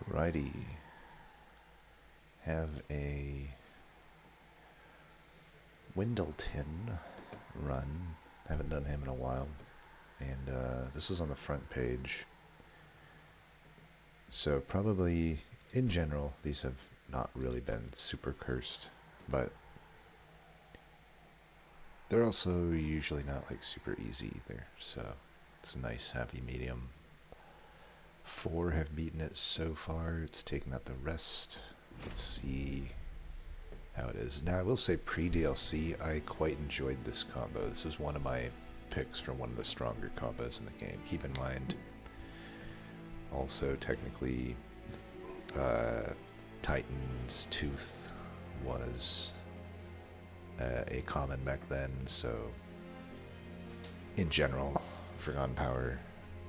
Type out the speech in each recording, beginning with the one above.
Righty. Have a Windleton run. Haven't done him in a while. And this is on the front page. So probably, in general, these have not really been super cursed. But they're also usually not like super easy either. So it's a nice happy medium. 4 have beaten it so far. It's taken out the rest. Let's see how it is. Now, I will say pre-DLC, I quite enjoyed this combo. This is one of my picks for one of the stronger combos in the game. Keep in mind, also technically, Titan's Tooth was a common back then, so in general, Forgotten Power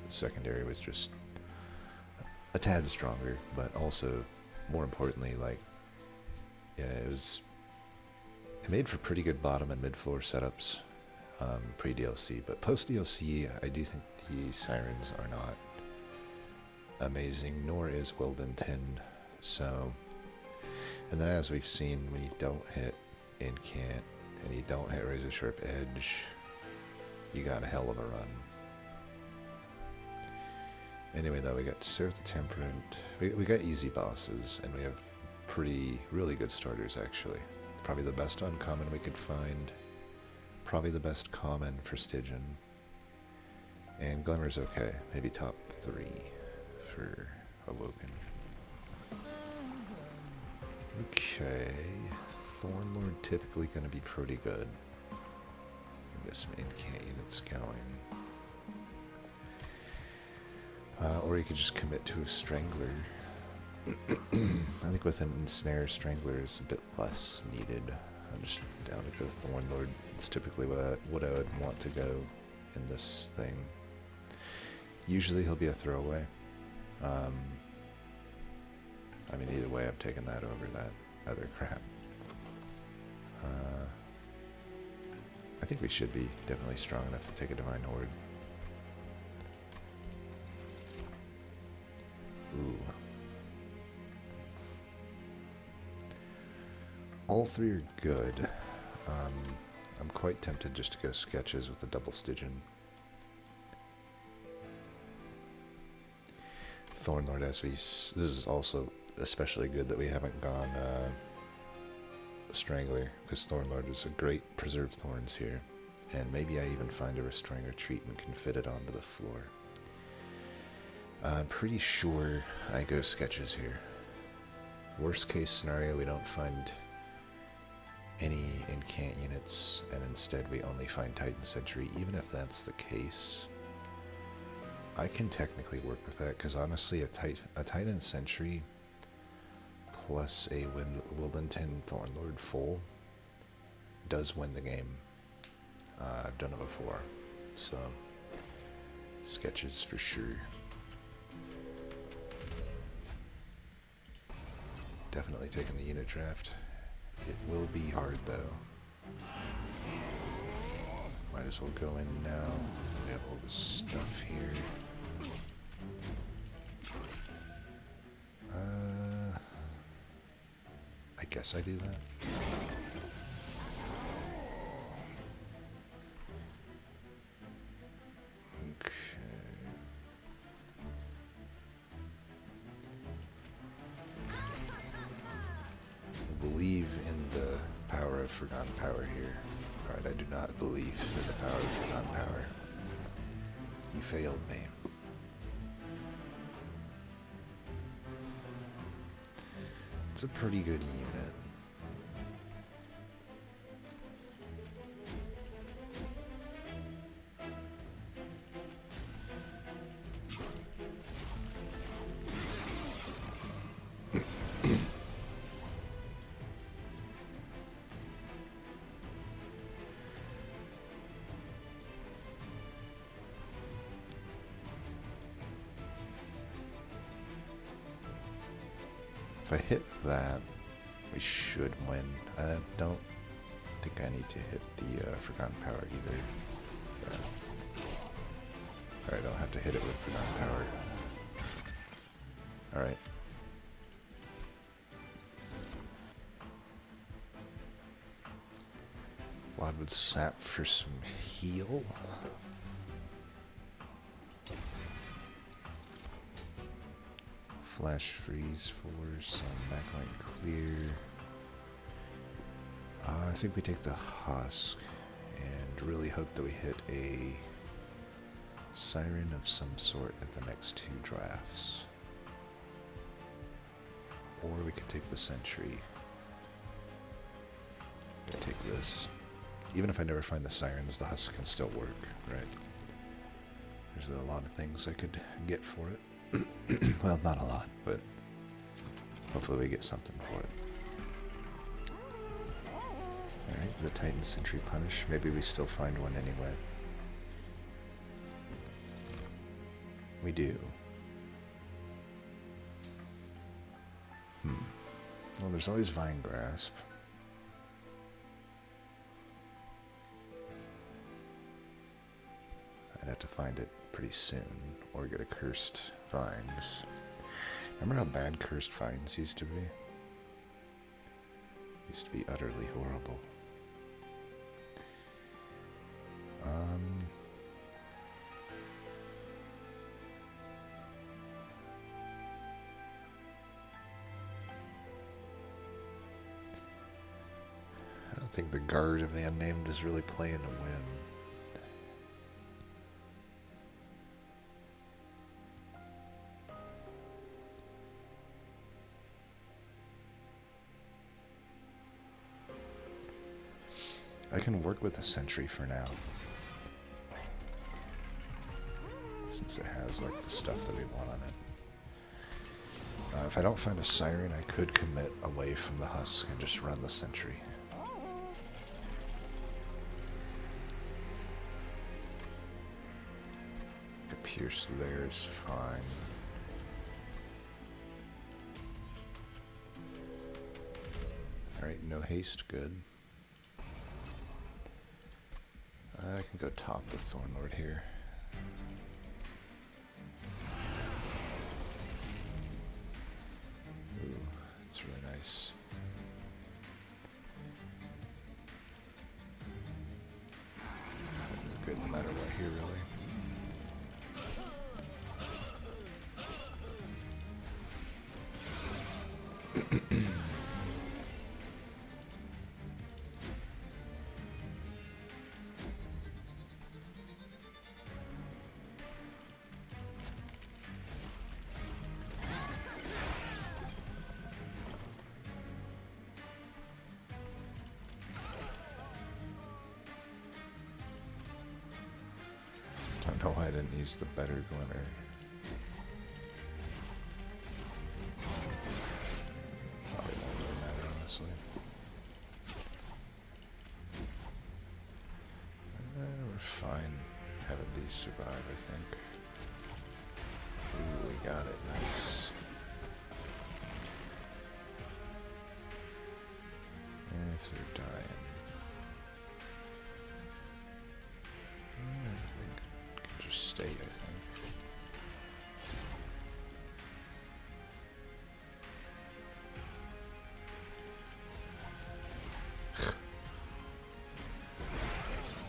secondary was just a tad stronger, but also, more importantly, like, yeah, it made for pretty good bottom and mid-floor setups pre-DLC, but post-DLC, I do think the Sirens are not amazing, nor is Wildon, so, and then as we've seen, when you don't hit Incant, and you don't hit Razor Sharp Edge, you got a hell of a run. Anyway, though, we got Seraph the Temperate. We got easy bosses, and we have really good starters, actually. Probably the best uncommon we could find. Probably the best common for Stygian. And Glimmer's okay. Maybe top 3 for Awoken. Okay. Thornlord typically going to be pretty good. Get some incant units going. Or you could just commit to a Strangler. I think with an Ensnare, Strangler is a bit less needed. I'm just down to go Thornlord. It's typically what I would want to go in this thing. Usually he'll be a throwaway. I mean, either way, I'm taking that over that other crap. I think we should be definitely strong enough to take a Divine Horde. Ooh. All 3 are good. I'm quite tempted just to go Sketches with a double Stygian. Thornlord, this is also especially good that we haven't gone Strangler, because Thornlord is a great preserve thorns here. And maybe I even find a Restoring Retreat and can fit it onto the floor. I'm pretty sure I go Sketches here. Worst case scenario, we don't find any incant units, and instead we only find Titan Sentry. Even if that's the case, I can technically work with that, because honestly, a Titan Sentry plus a Wildon Thornlord full does win the game. I've done it before, so Sketches for sure. Definitely taking the unit draft. It will be hard though. Might as well go in now. We have all this stuff here. I guess I do that. Believe in the power of Forgotten Power here. Alright, I do not believe in the power of Forgotten Power. You failed me. It's a pretty good unit. If I hit that, we should win. I don't think I need to hit the Forgotten Power either. Yeah. Alright, I'll have to hit it with Forgotten Power. Alright. Redwood sap for some heal. Flash freeze for some backlight clear. I think we take the husk and really hope that we hit a siren of some sort at the next 2 drafts. Or we could take the Sentry. I'll take this. Even if I never find the sirens, the husk can still work, right? There's a lot of things I could get for it. Well, not a lot, but hopefully we get something for it. Alright, the Titan Sentry Punish. Maybe we still find one anyway. We do. Well, there's always Vine Grasp. I'd have to find it pretty soon, or get a Cursed Vines. Remember how bad Cursed Vines used to be? Used to be utterly horrible. I don't think the Guard of the Unnamed is really playing to win. I can work with a Sentry for now, since it has like the stuff that we want on it. If I don't find a Siren, I could commit away from the husk and just run the Sentry. A Pierce there is fine. Alright, no haste, good. I can go top with Thornlord here. Ooh, that's really nice. We're good no matter what here, really. Don't know why I didn't use the better Glimmer. Probably won't really matter, honestly. We're fine having these survive, I think. Ooh, we got it. Nice. If they're dying. I think I can just stay, I think.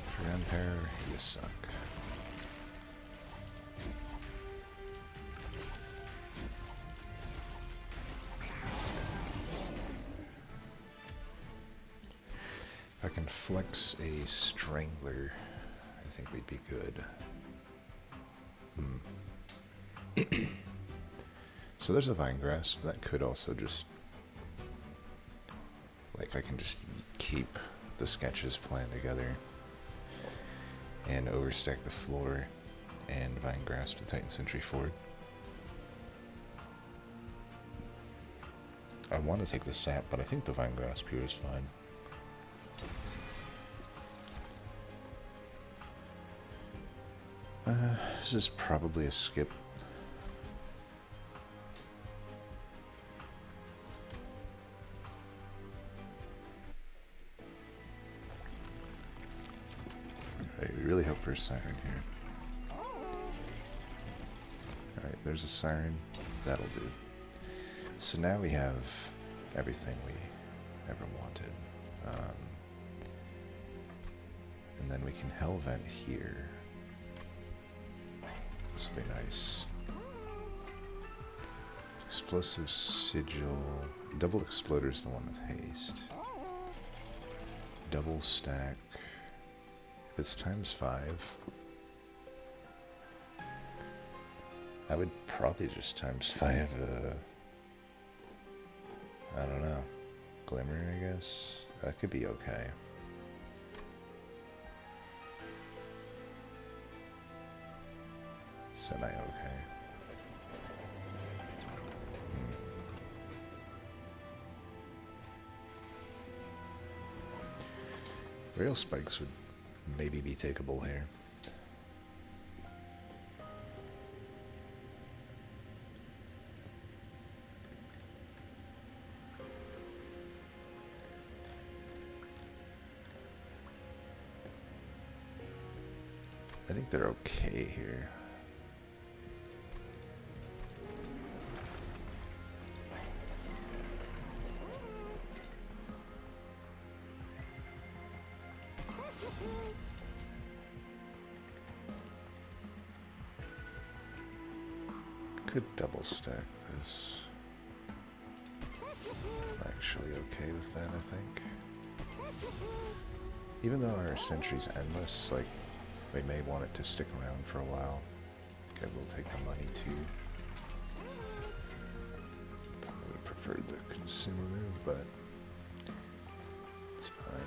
For Empire, you suck. If I can flex a Strangler, I think we'd be good. So there's a Vine Grasp. That could also just... like, I can just keep the sketches planned together and overstack the floor and Vine Grasp the Titan Sentry forward. I want to take the sap, but I think the Vine Grasp here is fine. This is probably a skip. Alright, we really hope for a siren here. Alright, there's a siren. That'll do. So now we have everything we ever wanted. And then we can hell vent here. This will be nice. Explosive sigil. Double exploder is the one with haste. Double stack. If it's ×5, I would probably just ×5. I don't know. Glimmer, I guess. That could be okay. Semi-okay. Rail spikes would maybe be takeable here. I think they're okay here. Could double stack this. I'm actually okay with that, I think. Even though our Sentry's endless, like, we may want it to stick around for a while. I think I will take the money too. Probably would have preferred the consumer move, but it's fine.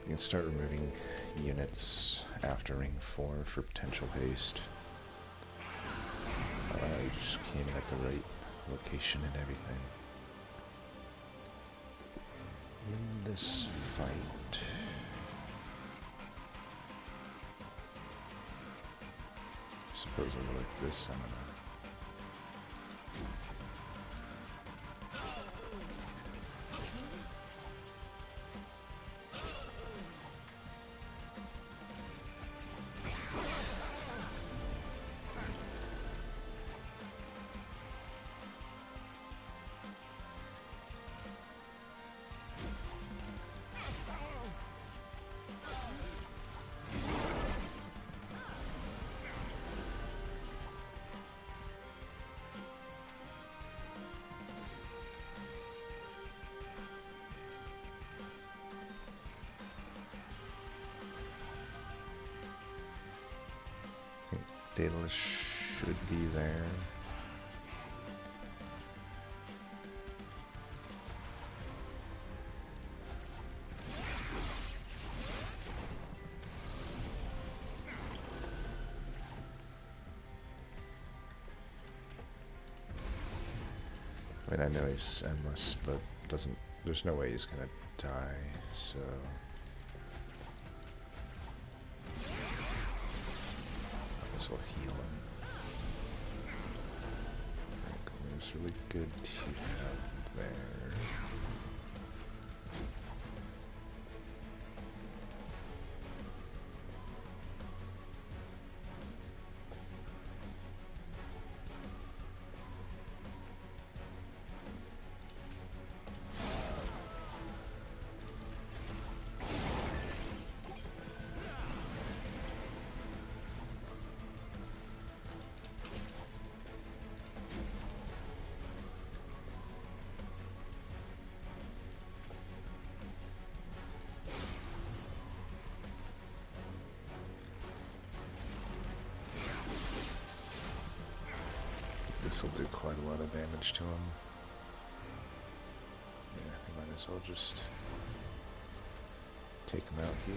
You can start removing units after ring 4 for potential haste. You just came in at the right location and everything. In this fight, I suppose I'll go like this, I don't know. Daedalus should be there. I mean, I know he's endless, but there's no way he's gonna die, so will heal him. It's really good to have there. This will do quite a lot of damage to him. Yeah, we might as well just take him out here.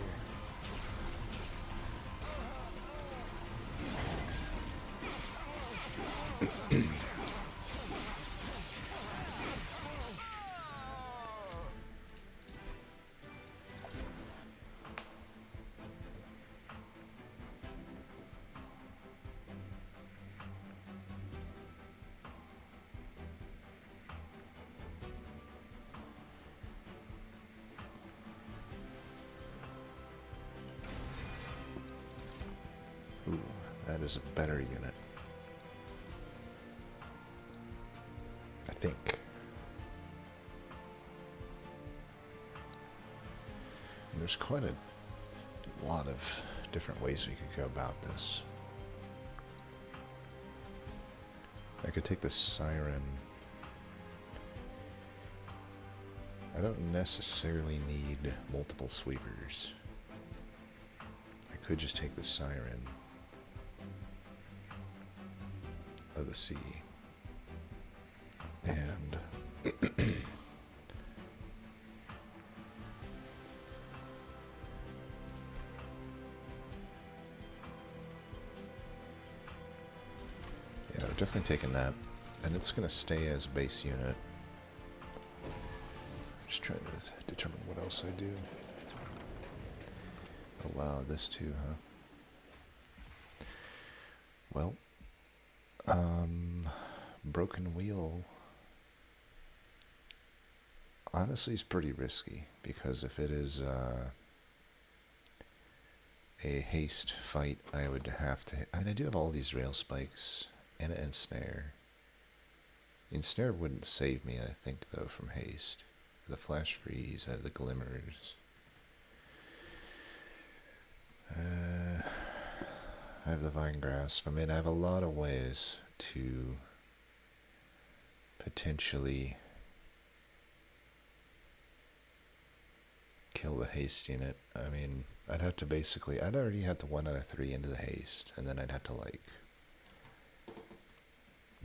Ooh, that is a better unit. I think. And there's quite a lot of different ways we could go about this. I could take the Siren. I don't necessarily need multiple sweepers. I could just take the Siren of the sea. And yeah, I've definitely taken that. And it's going to stay as a base unit. Just trying to determine what else I do. Oh wow, this too, huh? Well, Broken Wheel honestly is pretty risky, because if it is a haste fight, I would have to... I do have all these rail spikes and an ensnare. Ensnare wouldn't save me, I think, though, from haste. The flash freeze, I have the glimmers. I have the vine grasp. I mean, I have a lot of ways to potentially kill the haste unit. I mean, I'd have to basically... I'd already have to 1 out of 3 into the haste, and then I'd have to, like,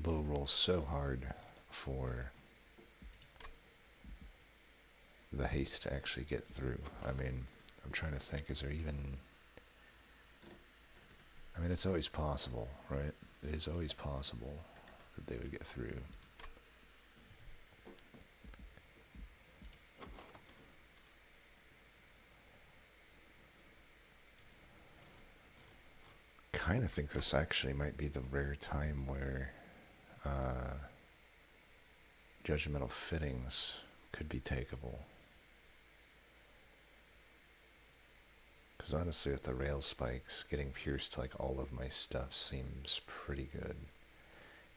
low roll so hard for the haste to actually get through. I mean, I'm trying to think, is there even... I mean, it's always possible, right? It is always possible that they would get through. Kind of think this actually might be the rare time where judgmental fittings could be takeable. Because honestly, with the rail spikes, getting pierced to like all of my stuff seems pretty good.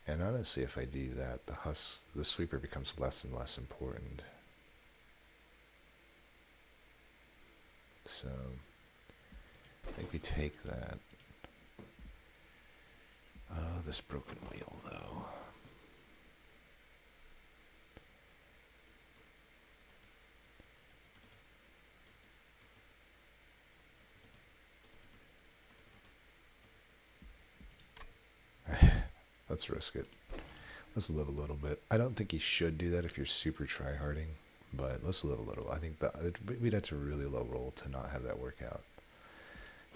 And honestly, if I do that, the sweeper becomes less and less important. So, I think we take that. Oh, this broken wheel, though. Let's risk it. Let's live a little bit. I don't think you should do that if you're super tryharding, but let's live a little. I think that we'd have to really low roll to not have that work out.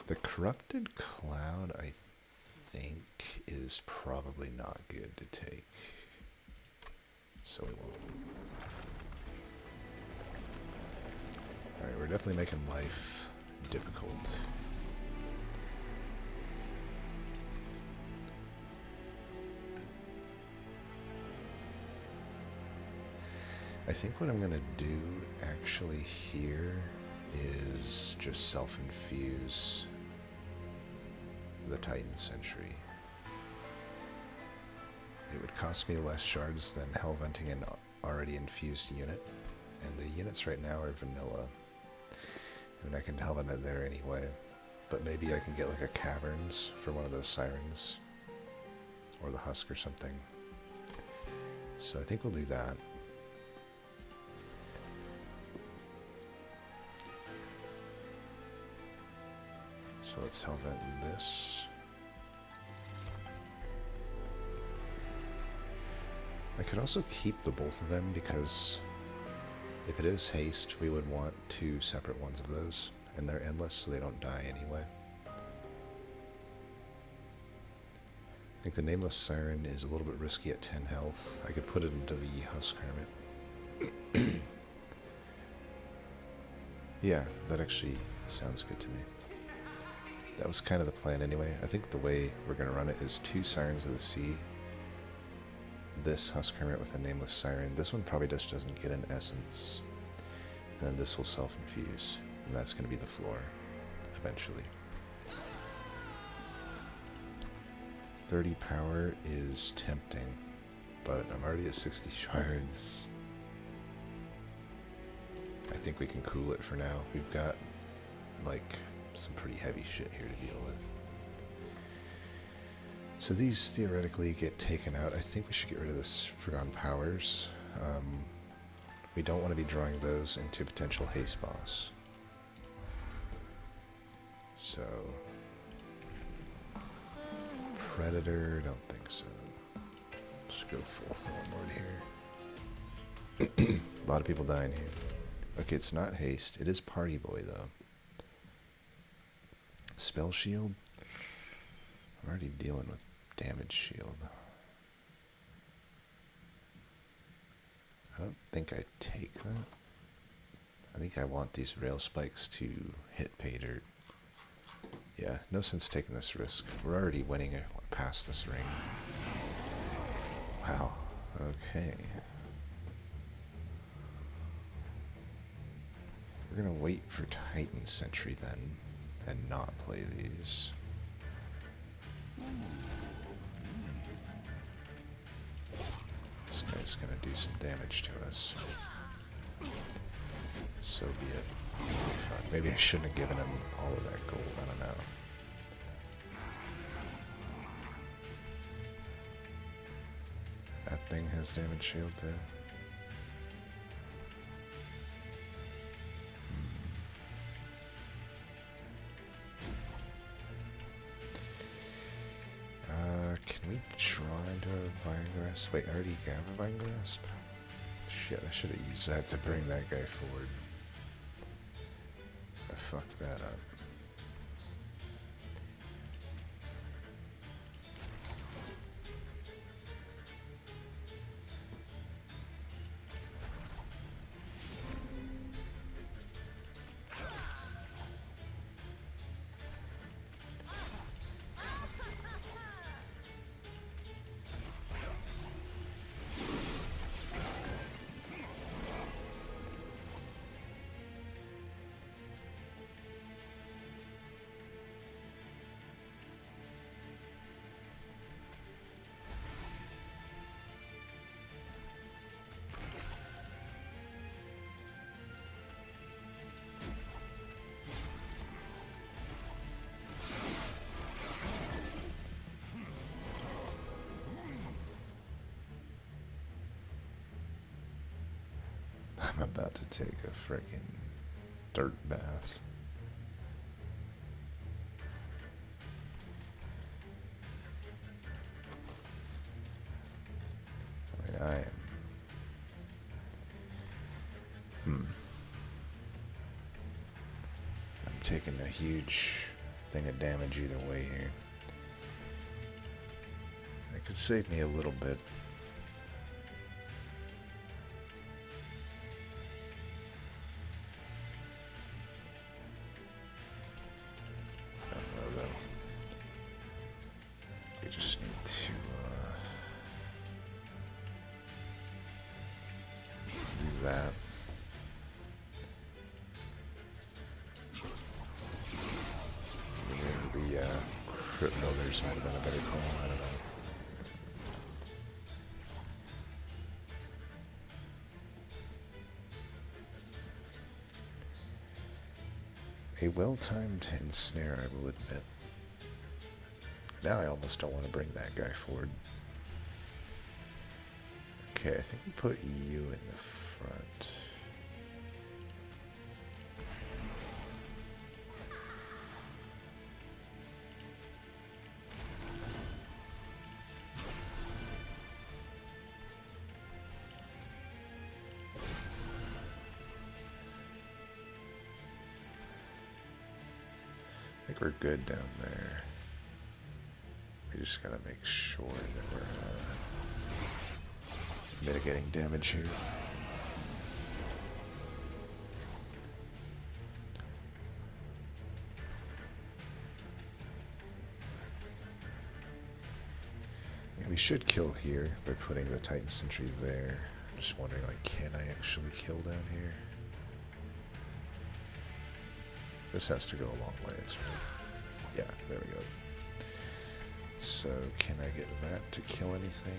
The Corrupted Cloud, I think, is probably not good to take. So we won't. Alright, we're definitely making life difficult. I think what I'm going to do actually here is just self-infuse the Titan Sentry. It would cost me less shards than hellventing an already infused unit, and the units right now are vanilla. I mean, I can hellvent it there anyway, but maybe I can get like a Caverns for one of those Sirens, or the Husk or something. So I think we'll do that. So let's hellvent this. I could also keep the both of them, because if it is haste, we would want 2 separate ones of those, and they're endless, so they don't die anyway. I think the Nameless Siren is a little bit risky at 10 health. I could put it into the Husk Hermit. Yeah, that actually sounds good to me. That was kind of the plan anyway. I think the way we're going to run it is 2 Sirens of the Sea. This Husk Hermit with a Nameless Siren. This one probably just doesn't get an Essence. And then this will self-infuse. And that's going to be the floor, eventually. 30 power is tempting. but I'm already at 60 shards. I think we can cool it for now. We've got, like, some pretty heavy shit here to deal with. So these theoretically get taken out. I think we should get rid of this Forgotten Powers. We don't want to be drawing those into potential haste boss. So, Predator, don't think so. Just go full Thornlord here. A lot of people dying here. Okay, it's not haste. It is Party Boy, though. Spell Shield? I'm already dealing with damage shield. I don't think I take that. I think I want these rail spikes to hit pay dirt. Yeah, no sense taking this risk. We're already winning past this ring. Wow. Okay. We're gonna wait for Titan Sentry then, and not play these. This guy's gonna do some damage to us. So be it. Maybe I shouldn't have given him all of that gold, I don't know. That thing has damage shield too. Can we try to Vine Grasp? Wait, I already have a Vine Grasp? Shit, I should have used that to bring that guy forward. I fucked that up. I'm about to take a freaking dirt bath. I mean, I am... I'm taking a huge thing of damage either way here. It could save me a little bit. We just need to do that. Maybe the Crypt Builders might have been a better call, I don't know. A well-timed ensnare, I will admit. Now I almost don't want to bring that guy forward. Okay, I think we put you in the front. I think we're good down there. We just gotta make sure that we're mitigating damage here. Yeah, we should kill here by putting the Titan Sentry there. I'm just wondering, like, can I actually kill down here? This has to go a long ways, right? Yeah, there we go. So, can I get that to kill anything?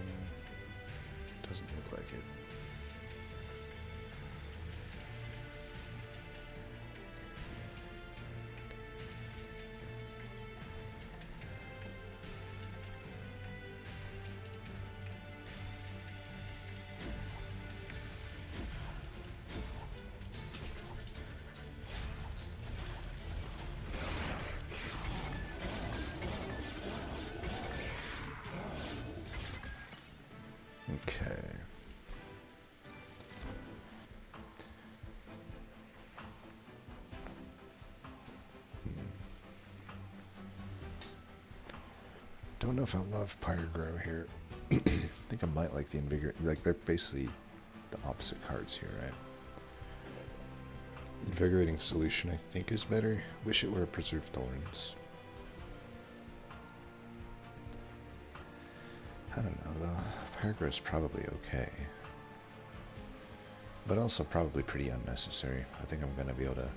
Doesn't look like it. Okay. Don't know if I love Pyrogrow here. I think I might like the Invigorate. Like, they're basically the opposite cards here, right? Invigorating Solution, I think, is better. Wish it were a Preserved Thorns. I don't know, though. Pyrogrow is probably okay. But also probably pretty unnecessary. I think I'm going to be able to...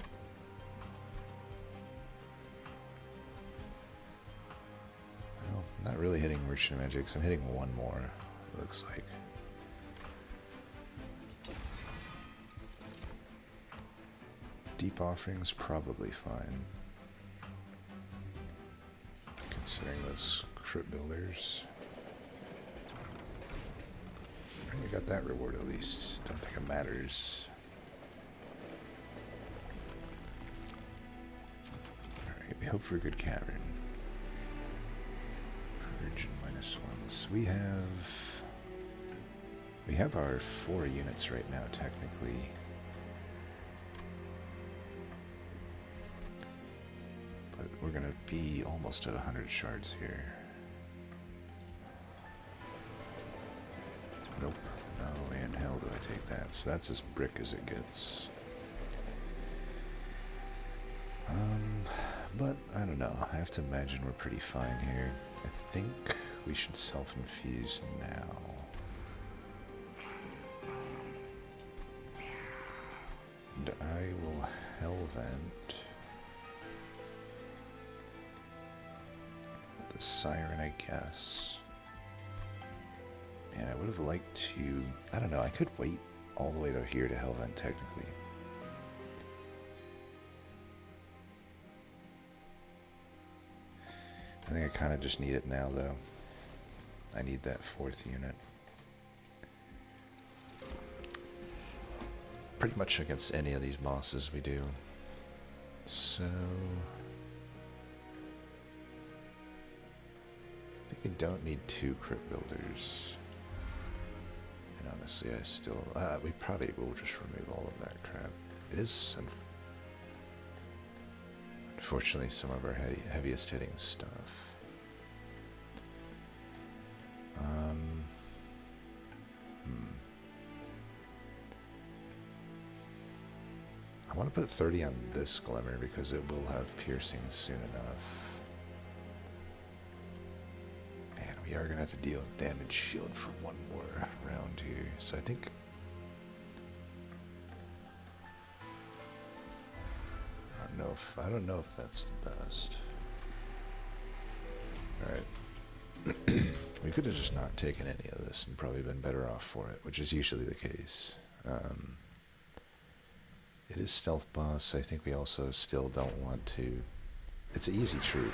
Well, not really hitting Merchant of Magics. I'm hitting one more, it looks like. Deep Offering's probably fine. Considering those crit builders. We got that reward at least. Don't think it matters. Alright, we hope for a good cavern. Purge and -1s. We have our 4 units right now, technically. But we're gonna be almost at 100 shards here. Nope. No, in hell do I take that. So that's as brick as it gets. But I don't know. I have to imagine we're pretty fine here. I think we should self-infuse now. And I will Hellvent the Siren, I guess. Man, I would have liked to... I don't know, I could wait all the way to here to Hellvent, technically. I think I kind of just need it now, though. I need that 4th unit. Pretty much against any of these bosses we do. So... I think we don't need 2 crit builders. And honestly, I still... we probably will just remove all of that crap. It is... Unfortunately, some of our heaviest hitting stuff. I want to put 30 on this Glimmer because it will have piercing soon enough. Man, we are going to have to deal with damage shield for one more round here. So I think... I don't know if that's the best. Alright. We could have just not taken any of this and probably been better off for it, which is usually the case. It is stealth boss. I think we also still don't want to... It's an easy troop,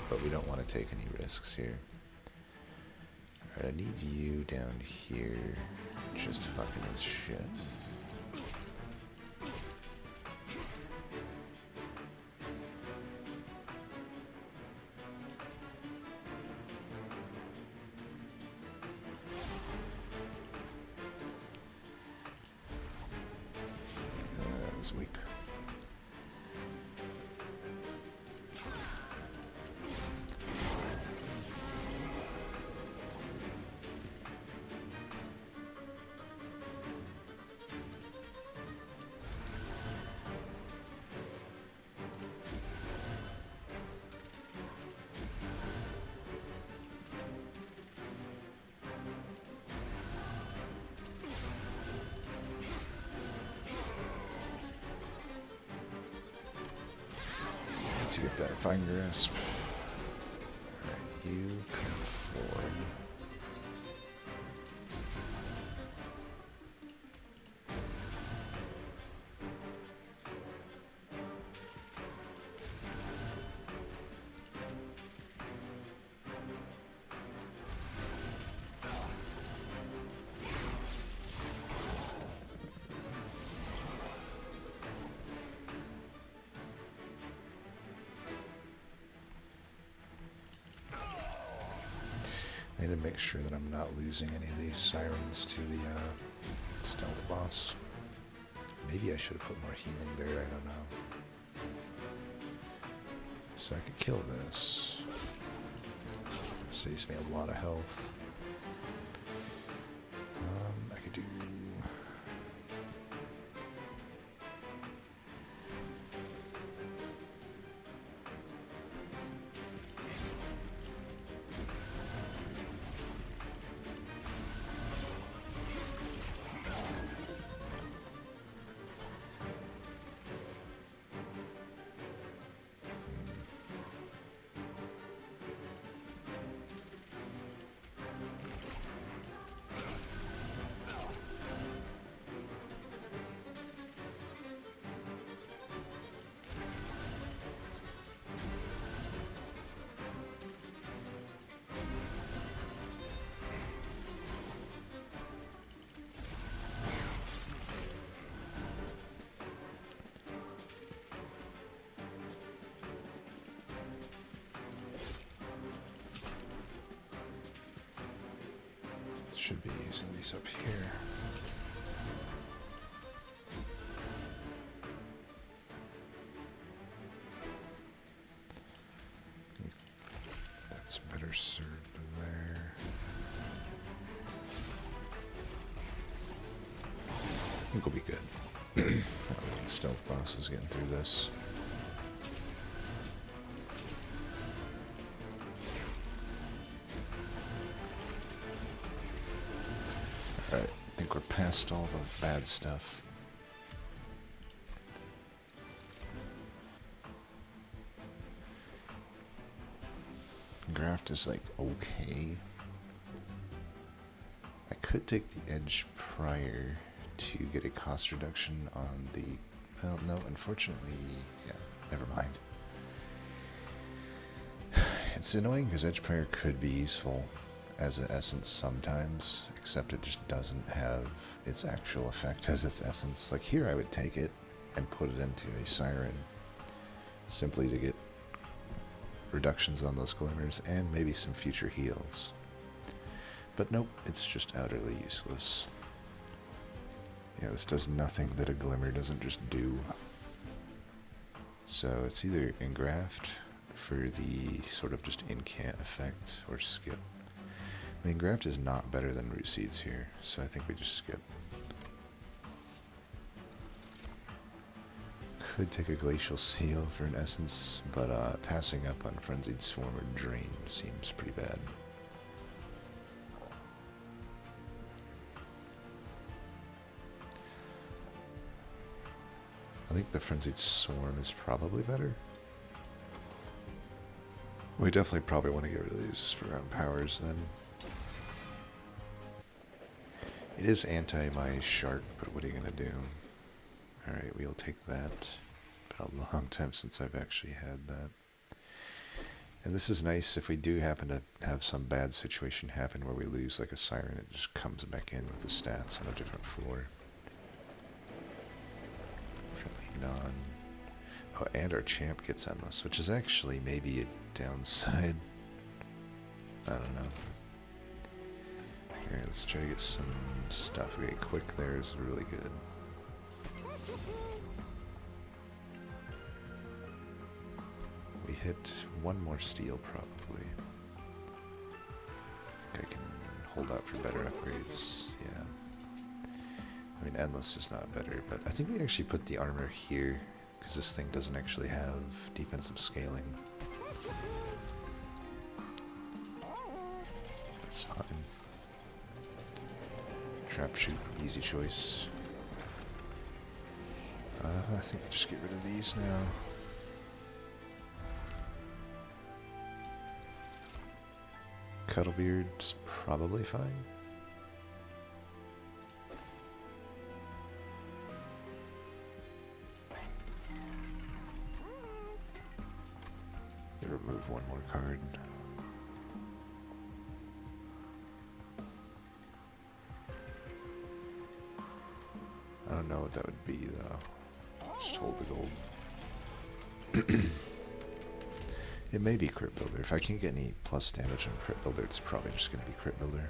but we don't want to take any risks here. Alright, I need you down here. Just fucking with shit. Weak. To get that fine grasp. Alright, you come forward. need to make sure that I'm not losing any of these sirens to the stealth boss. Maybe I should have put more healing there, I don't know. So I could kill this. It saves me a lot of health. I could do... Should be using these up here. That's better served there. I think we'll be good. I don't think stealth boss is getting through this. Alright, I think we're past all the bad stuff. Graft is like okay. I could take the edge prior to get a cost reduction on the... Well, no, unfortunately, yeah, never mind. It's annoying because edge prior could be useful as an essence sometimes, except it just doesn't have its actual effect as its essence. Like here I would take it and put it into a siren simply to get reductions on those glimmers and maybe some future heals. But nope, it's just utterly useless. Yeah, this does nothing that a glimmer doesn't just do. So it's either engraft for the sort of just incant effect or skip. I mean, graft is not better than root seeds here, so I think we just skip. Could take a glacial seal for an essence, but passing up on frenzied swarm or drain seems pretty bad. I think the frenzied swarm is probably better. We definitely probably want to get rid of these for round powers then. It is anti my shark, but what are you gonna do? Alright, we'll take that. Been a long time since I've actually had that. And this is nice if we do happen to have some bad situation happen where we lose like a siren, it just comes back in with the stats on a different floor. Friendly non. Oh, and our champ gets endless, which is actually maybe a downside. I don't know. Alright, let's try to get some stuff. Okay, quick there is really good. We hit one more steel probably. I can hold out for better upgrades, yeah. I mean, endless is not better, but I think we actually put the armor here because this thing doesn't actually have defensive scaling. That's fine. Trap shoot, easy choice. I think I'll just get rid of these now. Cuddlebeard's probably fine. Remove one more card. I don't know what that would be though. Just hold the gold. It may be Crit Builder. If I can't get any plus damage on Crit Builder, it's probably just going to be Crit Builder.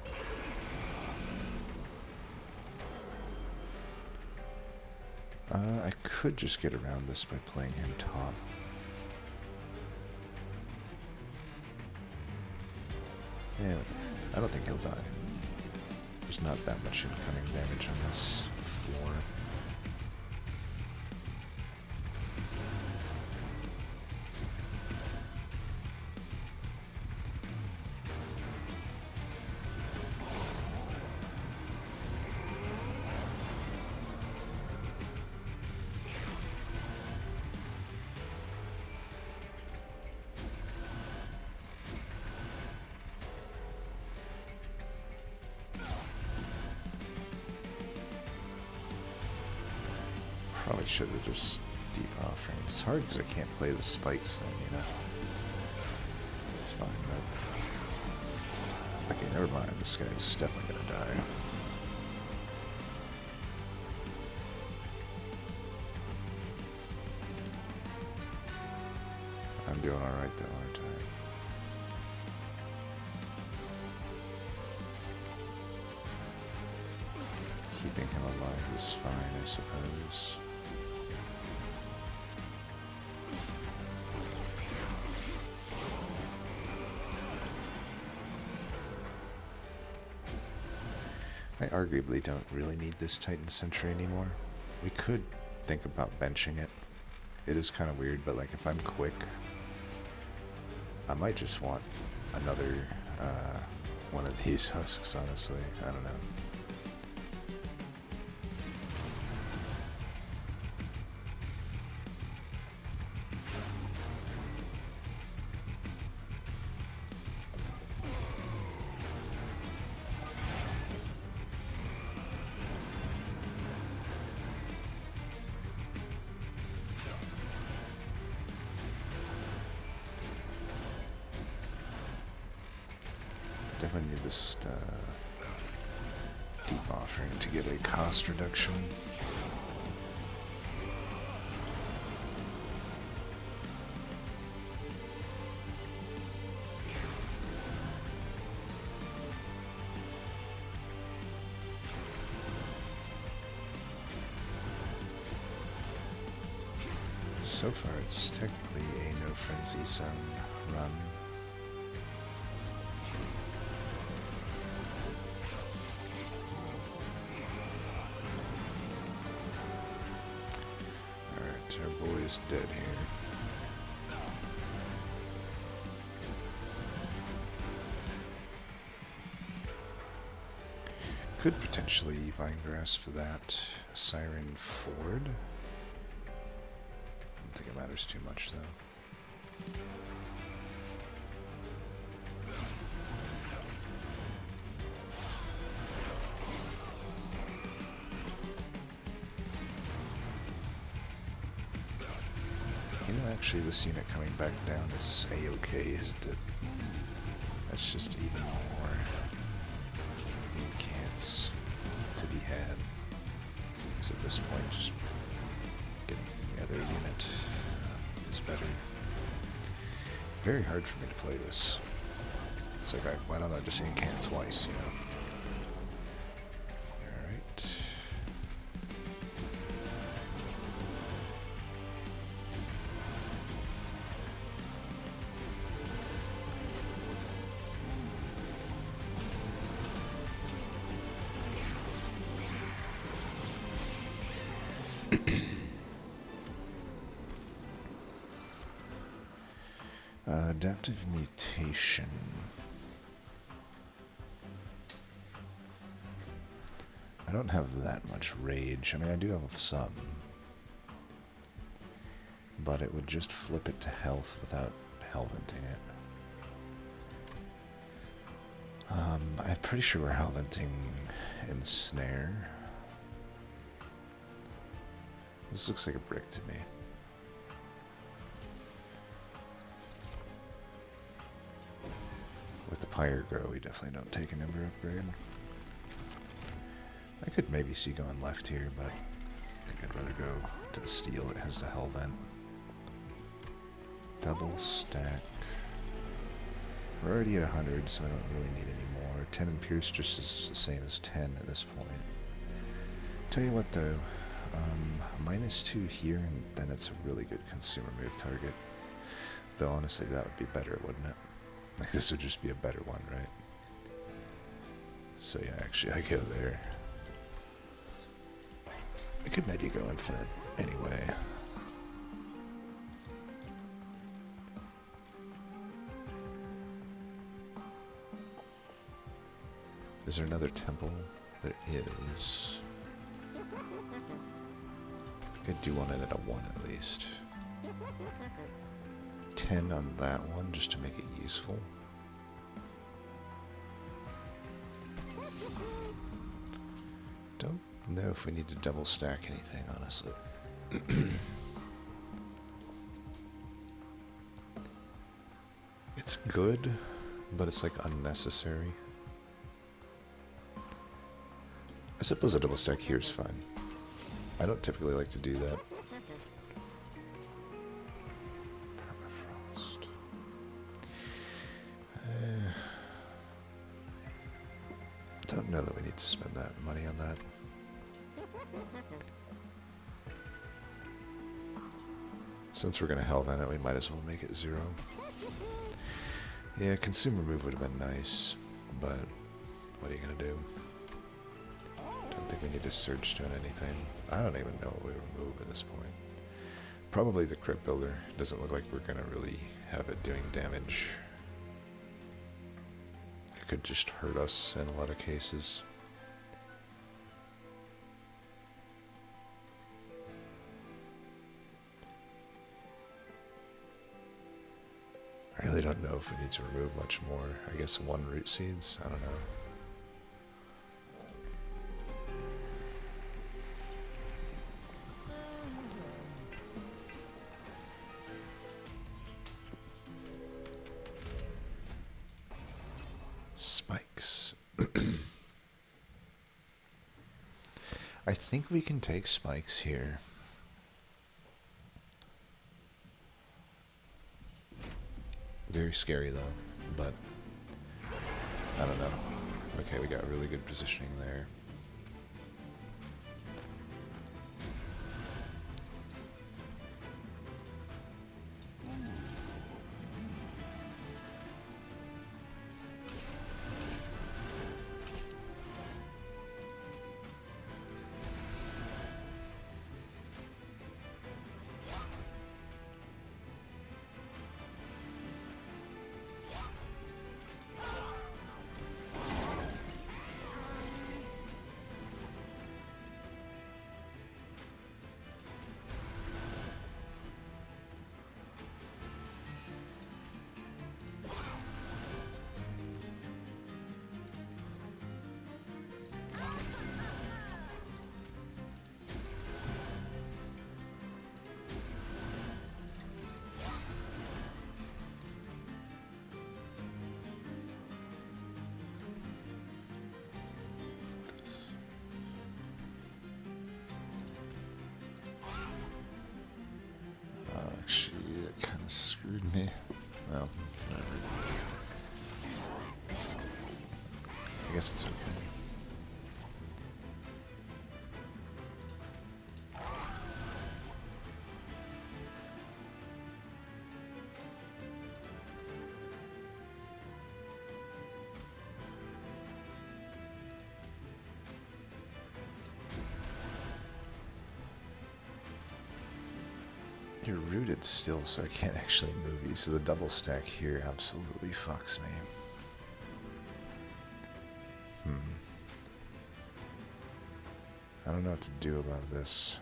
I could just get around this by playing him top. Yeah, I don't think he'll die. There's not that much incoming damage on this floor. Probably should have just deep offering. It's hard because I can't play the spikes then, you know. It's fine though. Okay, never mind. This guy's definitely gonna die. I'm doing alright though, aren't I? Keeping him alive is fine, I suppose. I arguably don't really need this Titan Sentry anymore. We could think about benching it. It is kind of weird, but like if I'm quick, I might just want another one of these husks, honestly. I don't know. Definitely need this deep offering to get a cost reduction. So far, it's technically a no frenzy zone run. Our boy is dead here. Could potentially Vinegrass for that. Siren Ford. I don't think it matters too much though. Actually, this unit coming back down is a-okay, isn't it? That's just even more incants to be had. Because at this point, just getting the other unit is better. Very hard for me to play this. It's like, why don't I just incant twice, you know? Alright. Adaptive mutation. I don't have that much rage. I mean, I do have some. But it would just flip it to health without hellventing it. I'm pretty sure we're hellventing Ensnare. This looks like a brick to me. With the Pyre Grow, we definitely don't take an Ember upgrade. I could maybe see going left here, but I think I'd rather go to the Steel. It has the Hellvent. Double stack. We're already at 100, so I don't really need any more. 10 and Pierce just is the same as 10 at this point. Tell you what though, -2 here, and then it's a really good consumer move target. Though honestly, that would be better, wouldn't it? Like, this would just be a better one, right? So yeah, actually I go there. I could maybe go infinite anyway. Is there another temple? There is. I could do one at a 1 at least. 10 on that one just to make it useful. Don't know if we need to double stack anything, honestly. It's good, but it's like unnecessary. I suppose a double stack here is fine. I don't typically like to do that. Permafrost. Don't know that we need to spend that money on that. Since we're going to Hellvent it, we might as well make it 0. Yeah, consumer move would have been nice, but what are you going to do? Don't think we need to Surge Stone anything. I don't even know what we remove at this point. Probably the Crypt Builder. Doesn't look like we're going to really have it doing damage. It could just hurt us in a lot of cases. I really don't know if we need to remove much more. I guess 1 Root Seeds? I don't know. Spikes. I think we can take spikes here. Very scary though, but I don't know. Okay, we got really good positioning there. Actually, it kind of screwed me. Well, whatever. I guess it's okay. You're rooted still, so I can't actually move you. So the double stack here absolutely fucks me. I don't know what to do about this.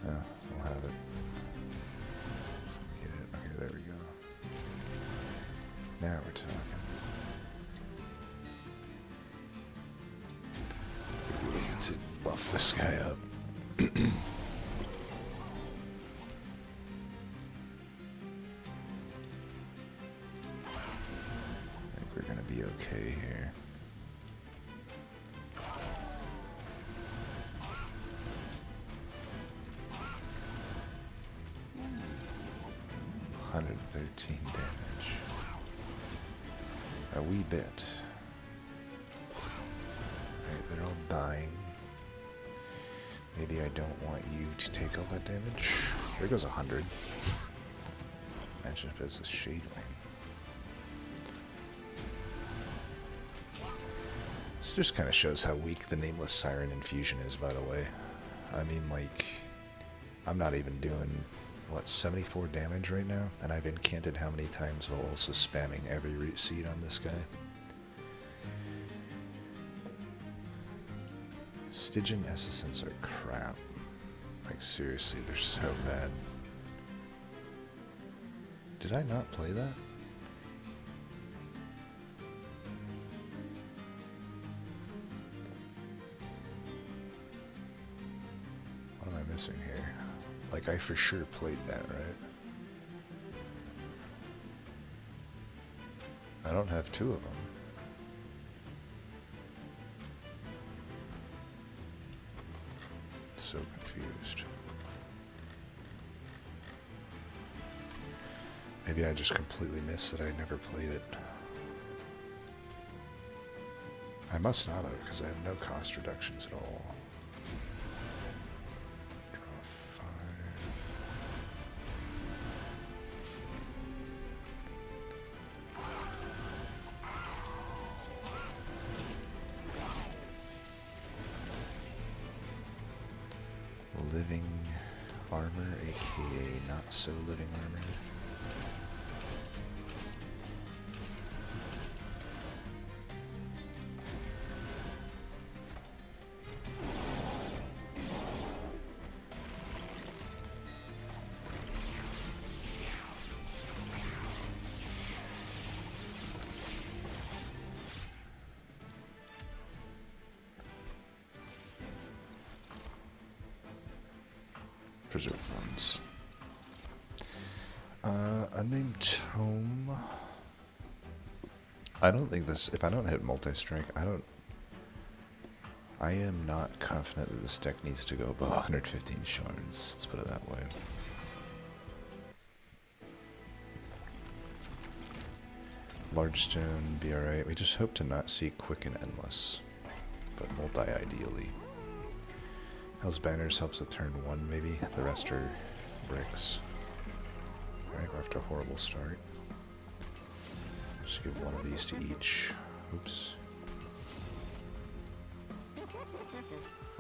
Oh, we'll have it. Get it. Okay, there we go. Now we're talking. To buff this guy up. I think we're gonna be okay here. 113 damage. A wee bit. Alright, they're all dying. Maybe I don't want you to take all that damage. There goes 100. Imagine if it was a Shade Wing. This just kind of shows how weak the Nameless Siren Infusion is, by the way. I mean, like, I'm not even doing, what, 74 damage right now? And I've incanted how many times while also spamming every root seed on this guy. Stygian Essence are crap. Like, seriously, they're so bad. Did I not play that? What am I missing here? Like, I for sure played that, right? I don't have two of them. So confused. Maybe I just completely missed that I never played it. I must not have, because I have no cost reductions at all. Draw 5. Living armor, aka not so living armor. Preserve thorns. Unnamed tome. I don't think this, if I don't hit multi-strike, I am not confident that this deck needs to go above 115 shards. Let's put it that way. Large stone, be alright. We just hope to not see quick and endless, but multi ideally. Hell's Banners helps with turn 1 maybe, the rest are bricks. Alright, we're off to a horrible start. Just give one of these to each. Oops.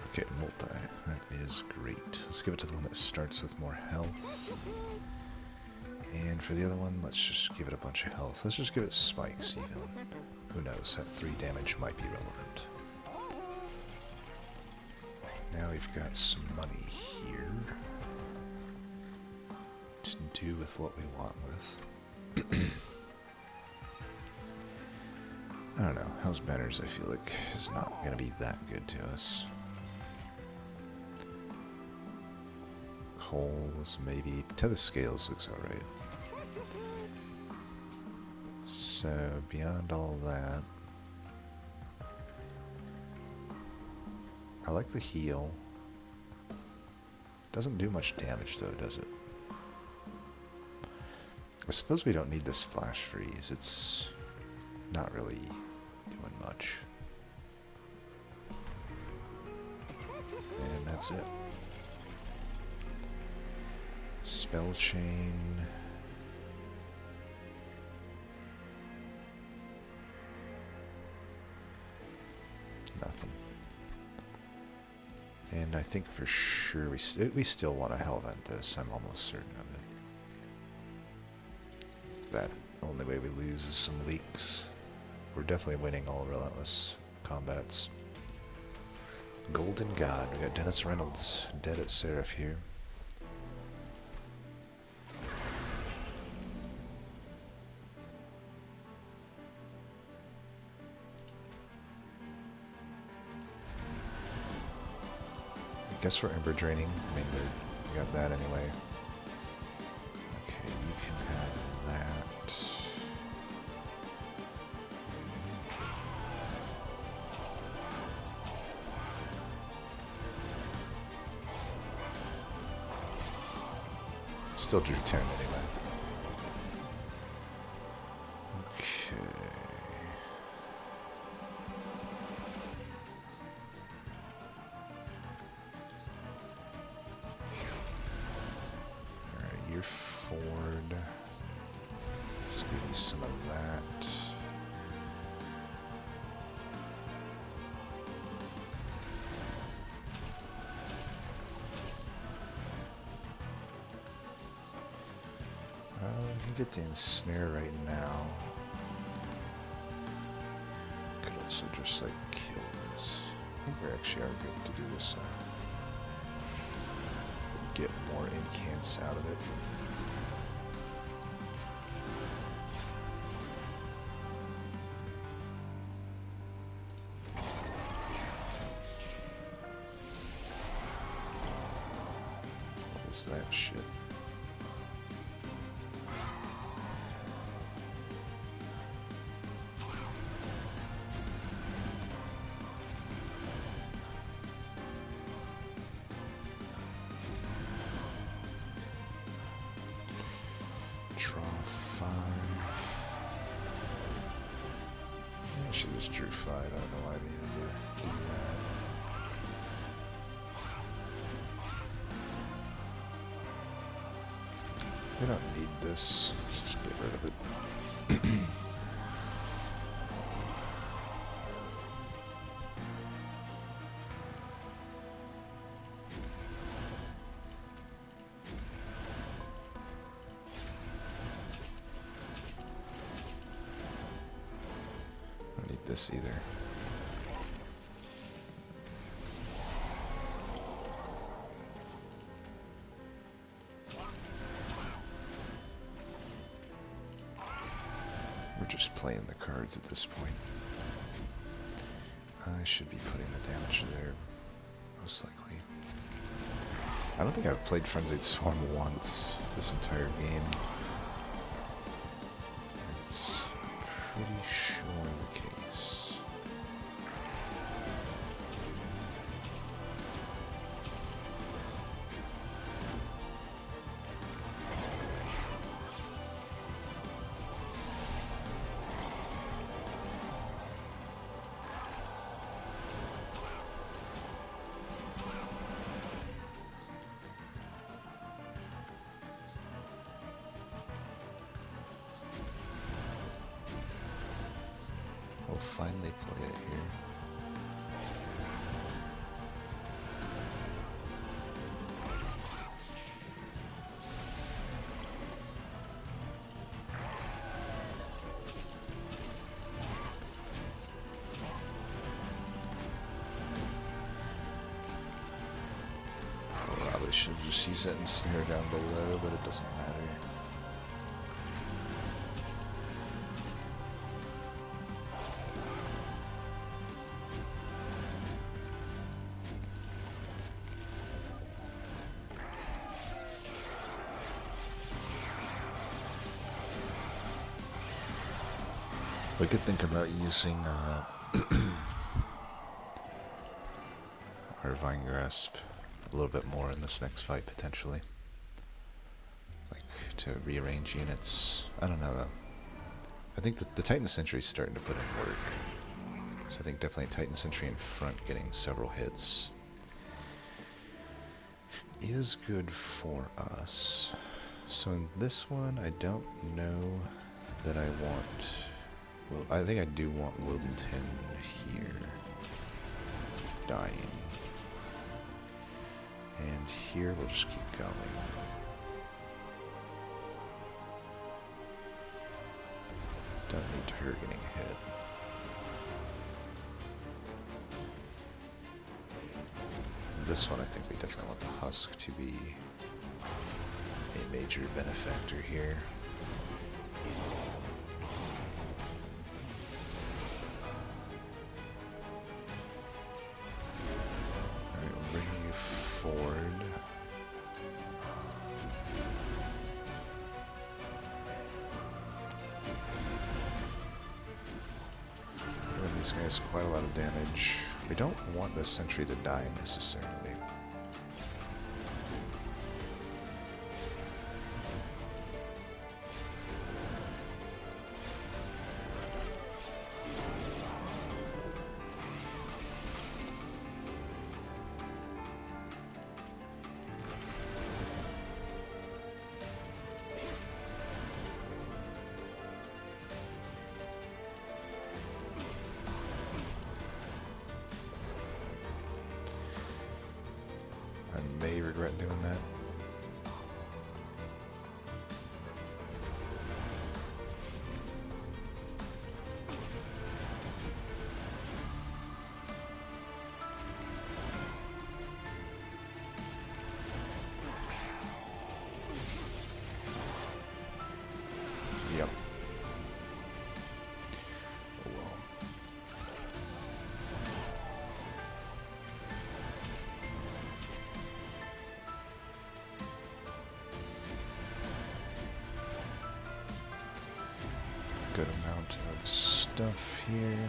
Okay, multi. That is great. Let's give it to the one that starts with more health. And for the other one, let's just give it a bunch of health. Let's just give it spikes even. Who knows, that 3 damage might be relevant. Now we've got some money here to do with what we want with. I don't know, Hell's Banners I feel like is not going to be that good to us. Coals, maybe. Tether Scales looks alright. So, beyond all that, I like the heal. Doesn't do much damage though, does it? I suppose we don't need this flash freeze. It's not really doing much. And that's it. Spell chain. Nothing. And I think for sure we still want to Hellvent this. I'm almost certain of it. That only way we lose is some leaks. We're definitely winning all relentless combats. Golden God. We got Dennis Reynolds dead at Seraph here. Guess we're Ember Draining. I mean, we got that anyway. Okay, you can have that. Still drew 10 anyway. another Ford. Let's give you some of that. We can get the ensnare right now. Could also just like kill this. I think we actually are good to do this. Get more incants out of it. What is that shit? Draw 5. I should have just drew 5. I don't know why I needed to do that. We don't need this. Let's just get rid of it. Don't need this either. We're just playing the cards at this point. I should be putting the damage there, most likely. I don't think I've played Frenzied Swarm once this entire game. It's pretty sure the case. We'll finally play it here. Probably should just use that ensnare down below, but it doesn't matter. We could think about using our Vine Grasp a little bit more in this next fight, potentially. Like, to rearrange units. I don't know, though. I think that the Titan Sentry is starting to put in work. So I think definitely Titan Sentry in front getting several hits is good for us. So in this one, I don't know that I want... Well, I think I do want Wildenton here, dying. And here we'll just keep going. Don't need her getting hit. This one I think we definitely want the Husk to be a major benefactor here. Forward. Giving these guys quite a lot of damage. We don't want the Sentry to die necessarily. good amount of stuff here.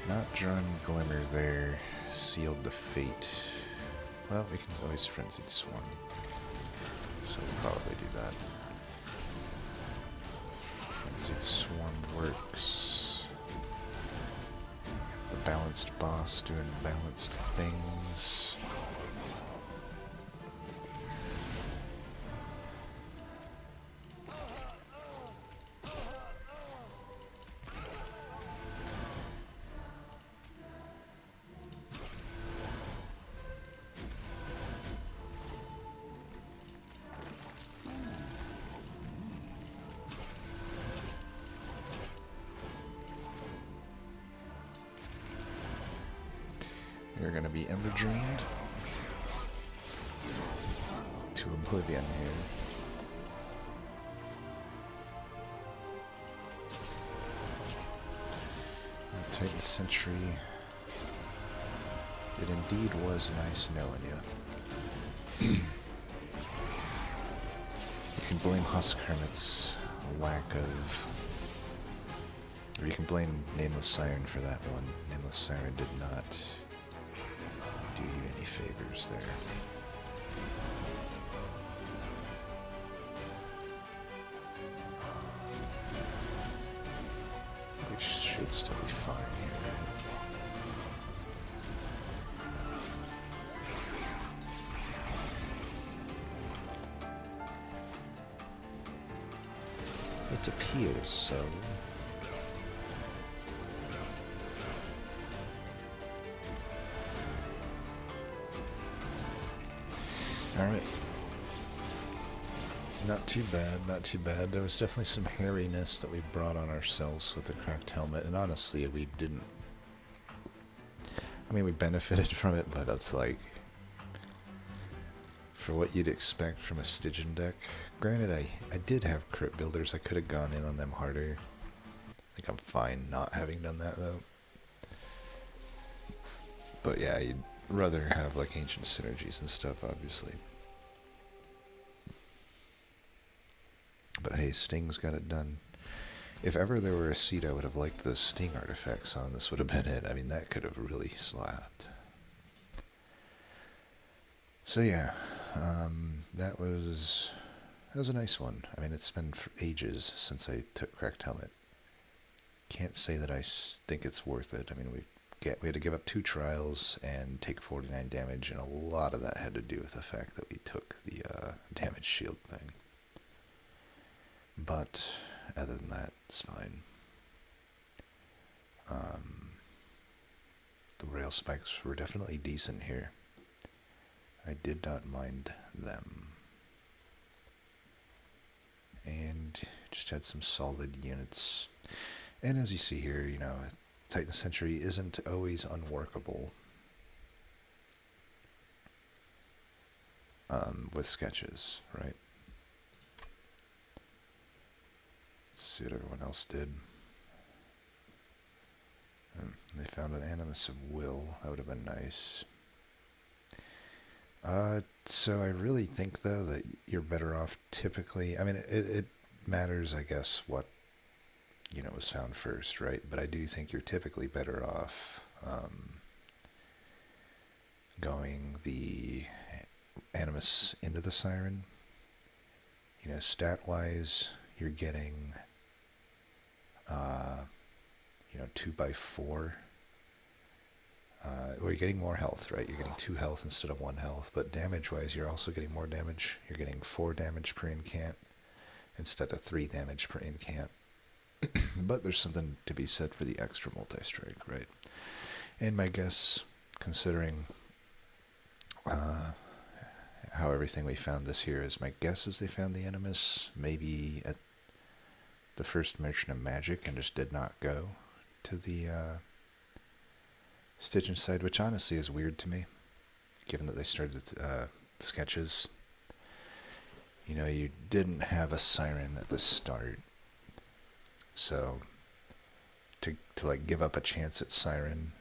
Not drawn Glimmer there. Sealed the fate. Well, we can always Frenzied Swarm. So we'll probably do that. Frenzied Swarm works. Got the balanced boss doing balanced things. You're going to be Ember Drained to Oblivion here. Titan Sentry. It indeed was nice knowing you. You can blame Husk Hermit's lack of... Or you can blame Nameless Siren for that one. Nameless Siren did not do you any favors there. We should still be fine here, right? It appears so. Alright. Not too bad, not too bad. There was definitely some hairiness that we brought on ourselves with the cracked helmet, and honestly, we didn't... I mean, we benefited from it, but it's like... For what you'd expect from a Stygian deck. Granted, I did have crit builders. I could have gone in on them harder. I think I'm fine not having done that, though. But yeah, you'd rather have like ancient synergies and stuff, obviously. But hey, Sting's got it done. If ever there were a seed I would have liked those Sting artifacts on, this would have been it. I mean, that could have really slapped. So yeah, that was a nice one. I mean, it's been for ages since I took Cracked Helmet. Can't say that I think it's worth it. I mean, we had to give up 2 trials and take 49 damage, and a lot of that had to do with the fact that we took the damage shield thing. But other than that, it's fine. The rail spikes were definitely decent here. I did not mind them. And just had some solid units. And as you see here, you know, Titan Sentry isn't always unworkable with sketches, right? Let's see what everyone else did. They found an Animus of Will. That would have been nice. So I really think, though, that you're better off typically... I mean, it matters, I guess, what, you know, was found first, right? But I do think you're typically better off going the Animus into the Siren. You know, stat-wise, you're getting, 2x4. Well, you're getting more health, right? You're getting 2 health instead of 1 health. But damage-wise, you're also getting more damage. You're getting 4 damage per incant instead of 3 damage per incant. But there's something to be said for the extra multi-strike, right? And my guess, considering how everything we found this year is, my guess is they found the Animus maybe at the first Merchant of Magic and just did not go to the Stitch Inside, which honestly is weird to me, given that they started sketches. You know, you didn't have a siren at the start, so to like give up a chance at siren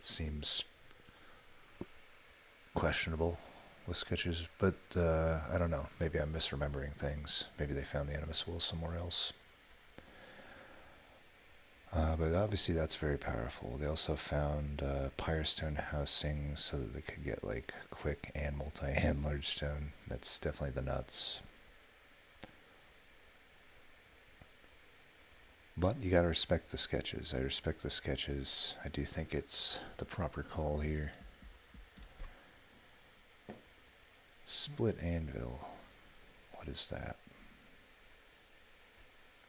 seems questionable with sketches, but I don't know. Maybe I'm misremembering things. Maybe they found the Animus Wool somewhere else. But obviously that's very powerful. They also found Pyrestone housing so that they could get like quick and multi and large stone. That's definitely the nuts. But you gotta respect the sketches. I respect the sketches. I do think it's the proper call here. Split Anvil. What is that?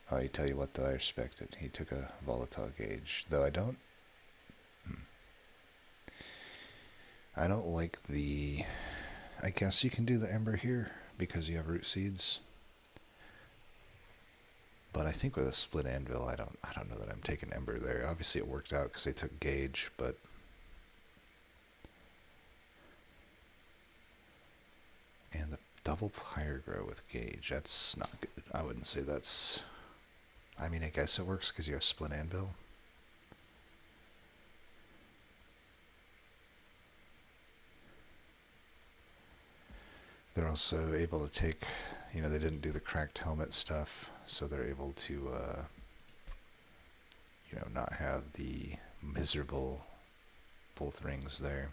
Oh, I tell you what, though, I respect it. He took a volatile gauge. Though I don't... I don't like the... I guess you can do the Ember here because you have root seeds. But I think with a Split Anvil, I don't know that I'm taking Ember there. Obviously it worked out because they took gauge, but... And the double Pyrogrow with gauge, that's not good. I wouldn't say that's... I mean, I guess it works because you have Split Anvil. They're also able to take, you know, they didn't do the cracked helmet stuff, so they're able to, you know, not have the miserable both rings there.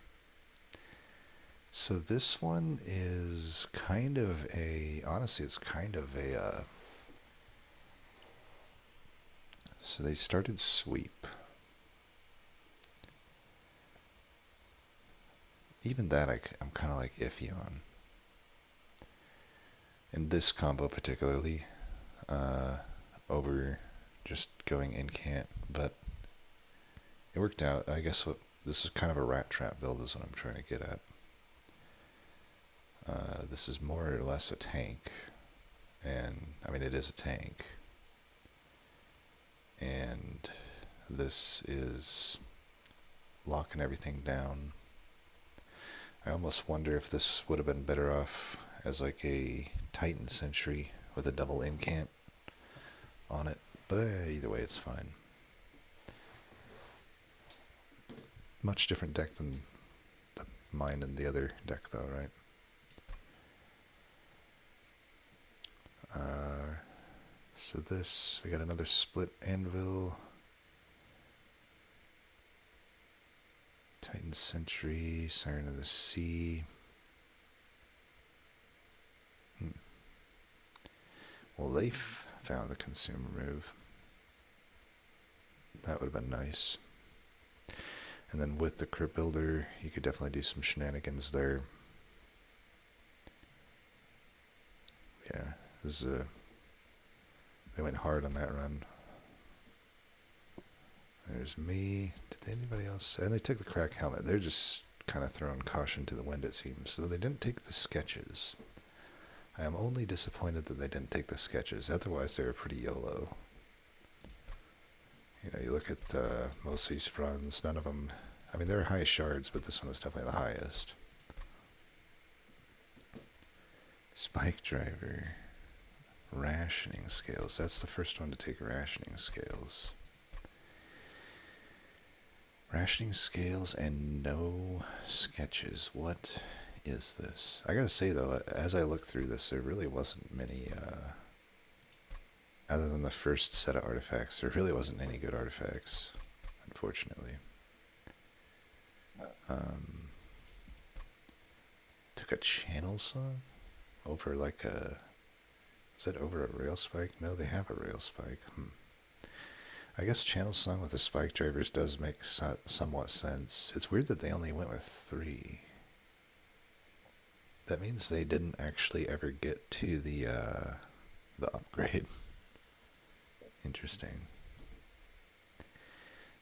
So this one is kind of a, honestly, it's kind of a, so they started sweep. Even that I'm kind of like iffy on. In this combo particularly, over just going incant, but it worked out. I guess what this is kind of a rat trap build is what I'm trying to get at. This is more or less a tank, and I mean it is a tank, and this is locking everything down. I almost wonder if this would have been better off as like a Titan Sentry with a double incant on it, but either way it's fine. Much different deck than mine and the other deck though, right? So this, we got another Split Anvil, Titan Sentry, Siren of the Sea. Well, they found the Consume Remove. That would have been nice. And then with the Crypt Builder, you could definitely do some shenanigans there. Yeah, this is they went hard on that run. There's me. Did anybody else? And they took the crack helmet. They're just kind of throwing caution to the wind, it seems. So they didn't take the sketches. I am only disappointed that they didn't take the sketches. Otherwise, they were pretty YOLO. You know, you look at most of these runs, none of them... I mean, they're high shards, but this one was definitely the highest. Spike Driver. Rationing Scales. That's the first one to take Rationing Scales. Rationing Scales and no sketches. What is this? I gotta say though, as I look through this, there really wasn't many, other than the first set of artifacts, there really wasn't any good artifacts, unfortunately. Took a Channel Song over like a... Is that over a Rail Spike? No, they have a Rail Spike. I guess Channel Song with the Spike Drivers does make somewhat sense. It's weird that they only went with 3. That means they didn't actually ever get to the upgrade. Interesting.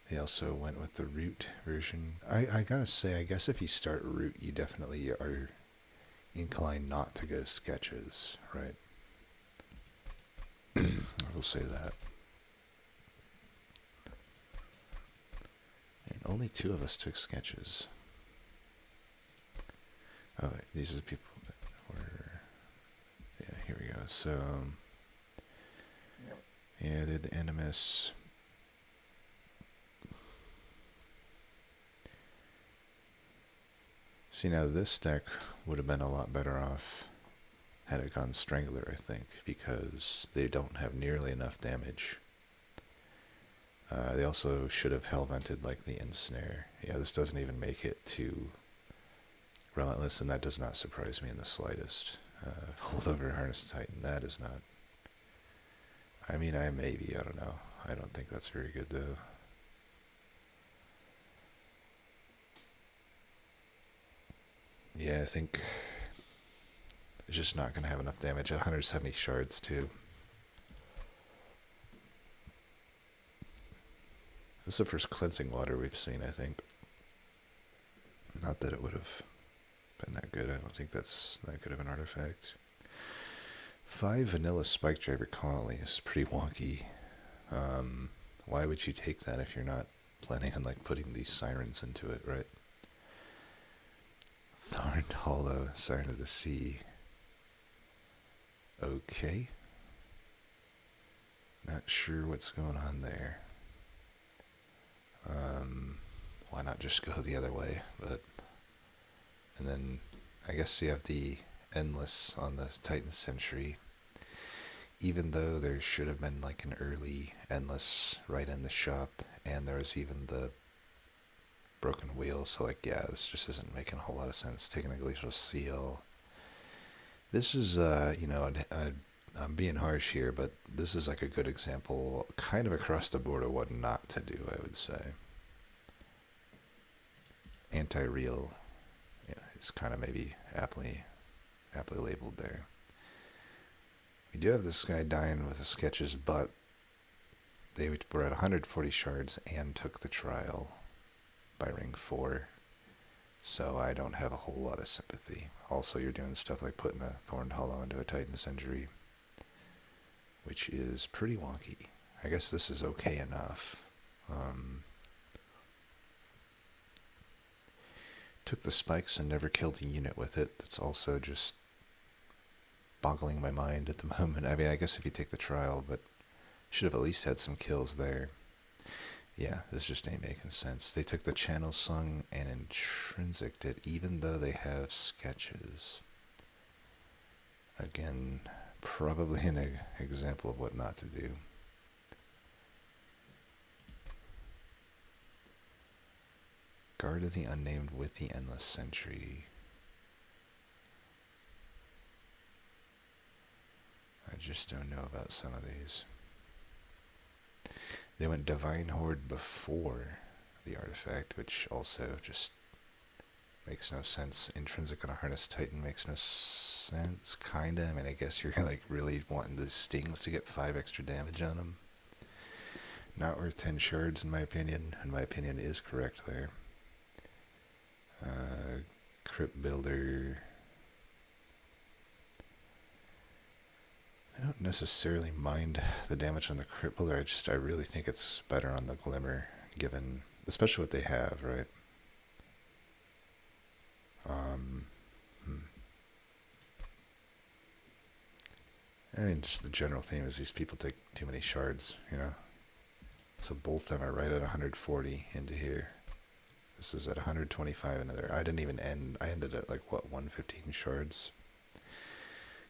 They also went with the Root version. I gotta say, I guess if you start Root, you definitely are inclined not to go sketches, right? I've We'll say that. And only 2 of us took sketches. Oh, these are the people that were... Yeah, here we go. So, yeah, they're the Animus. See, now this deck would have been a lot better off had it gone Strangler, I think, because they don't have nearly enough damage. They also should have Hellvented like the Ensnare. Yeah, this doesn't even make it to Relentless, and that does not surprise me in the slightest. Holdover Harness Titan, that is not... I mean, I don't know. I don't think that's very good, though. Yeah, I think it's just not going to have enough damage. 170 shards, too. This is the first cleansing water we've seen, I think. Not that it would have been that good. I don't think that's that good of an artifact. 5 vanilla Spike Driver Colony is pretty wonky. Why would you take that if you're not planning on like putting these sirens into it, right? Thorned Hollow, Siren of the Sea. Okay. Not sure what's going on there. Why not just go the other way? But and then I guess you have the Endless on the Titan Sentry. Even though there should have been like an early Endless right in the shop, and there was even the Broken Wheel, so like, yeah, this just isn't making a whole lot of sense. Taking the Glacial Seal. This is, I'm being harsh here, but this is like a good example, kind of across the board, of what not to do, I would say. Anti-real, yeah, it's kind of maybe aptly labeled there. We do have this guy dying with the sketches, but they were at 140 shards and took the trial by ring 4, so I don't have a whole lot of sympathy. Also, you're doing stuff like putting a Thorned Hollow into a Titan Sentry, which is pretty wonky. I guess this is okay enough. Took the spikes and never killed a unit with it. That's also just boggling my mind at the moment. I mean, I guess if you take the trial, but should have at least had some kills there. Yeah, this just ain't making sense. They took the Channel Song and Intrinsic'd it, even though they have sketches. Again, probably an example of what not to do. Guard of the Unnamed with the Endless Sentry. I just don't know about some of these. They went Divine Horde before the artifact, which also just makes no sense. Intrinsic on a Harness Titan makes no sense, kinda. I mean, I guess you're like really wanting the stings to get 5 extra damage on them. Not worth 10 shards in my opinion, and my opinion is correct there. Crypt Builder. I don't necessarily mind the damage on the Crypt Builder, I really think it's better on the Glimmer, given, especially what they have, right? I mean, just the general theme is these people take too many shards, you know? So both of them are right at 140 into here. This is at 125 into there. I didn't even end, I ended at like, what, 115 shards?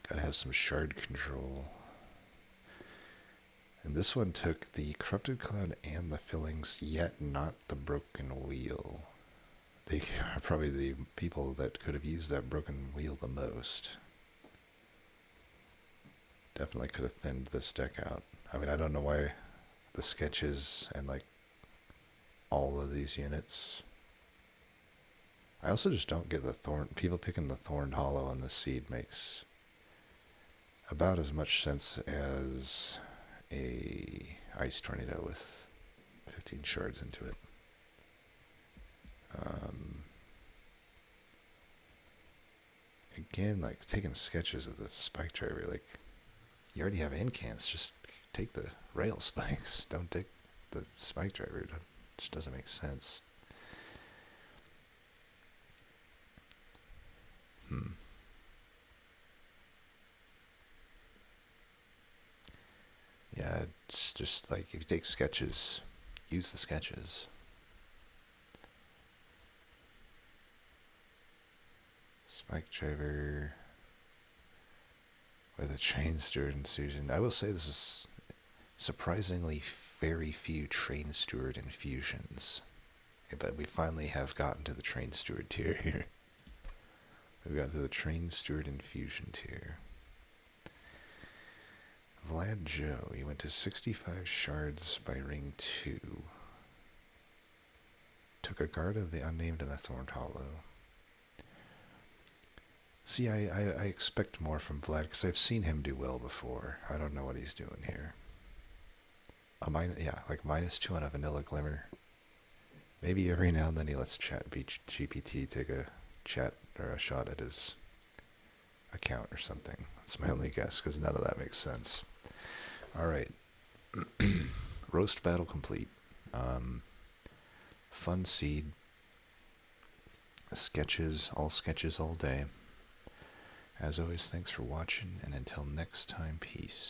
Gotta have some shard control. And this one took the Corrupted Cloud and the Fillings, yet not the Broken Wheel. They are probably the people that could have used that Broken Wheel the most. Definitely could have thinned this deck out. I mean, I don't know why the sketches and like all of these units. I also just don't get the people picking the Thorned Hollow on the Seed makes about as much sense as a Ice Tornado with 15 shards into it. Again, like taking sketches of the Spike Driver, like You already have incants. Just take the rail spikes. Don't take the spike driver. It just doesn't make sense. Yeah, it's just like if you take sketches, use the sketches. Spike driver with a train steward infusion. I will say this is surprisingly very few train steward infusions. But we finally have gotten to the train steward tier here. We've got to the train steward infusion tier. Vlad Joe, you went to 65 shards by ring 2. Took a guard of the unnamed and a thorned hollow. See, I expect more from Vlad because I've seen him do well before. I don't know what he's doing here. Like -2 on a vanilla glimmer. Maybe every now and then he lets chat GPT take a chat or a shot at his account or something. That's my only guess because none of that makes sense. Alright. Roast battle complete. Fun seed. Sketches all day. As always, thanks for watching, and until next time, peace.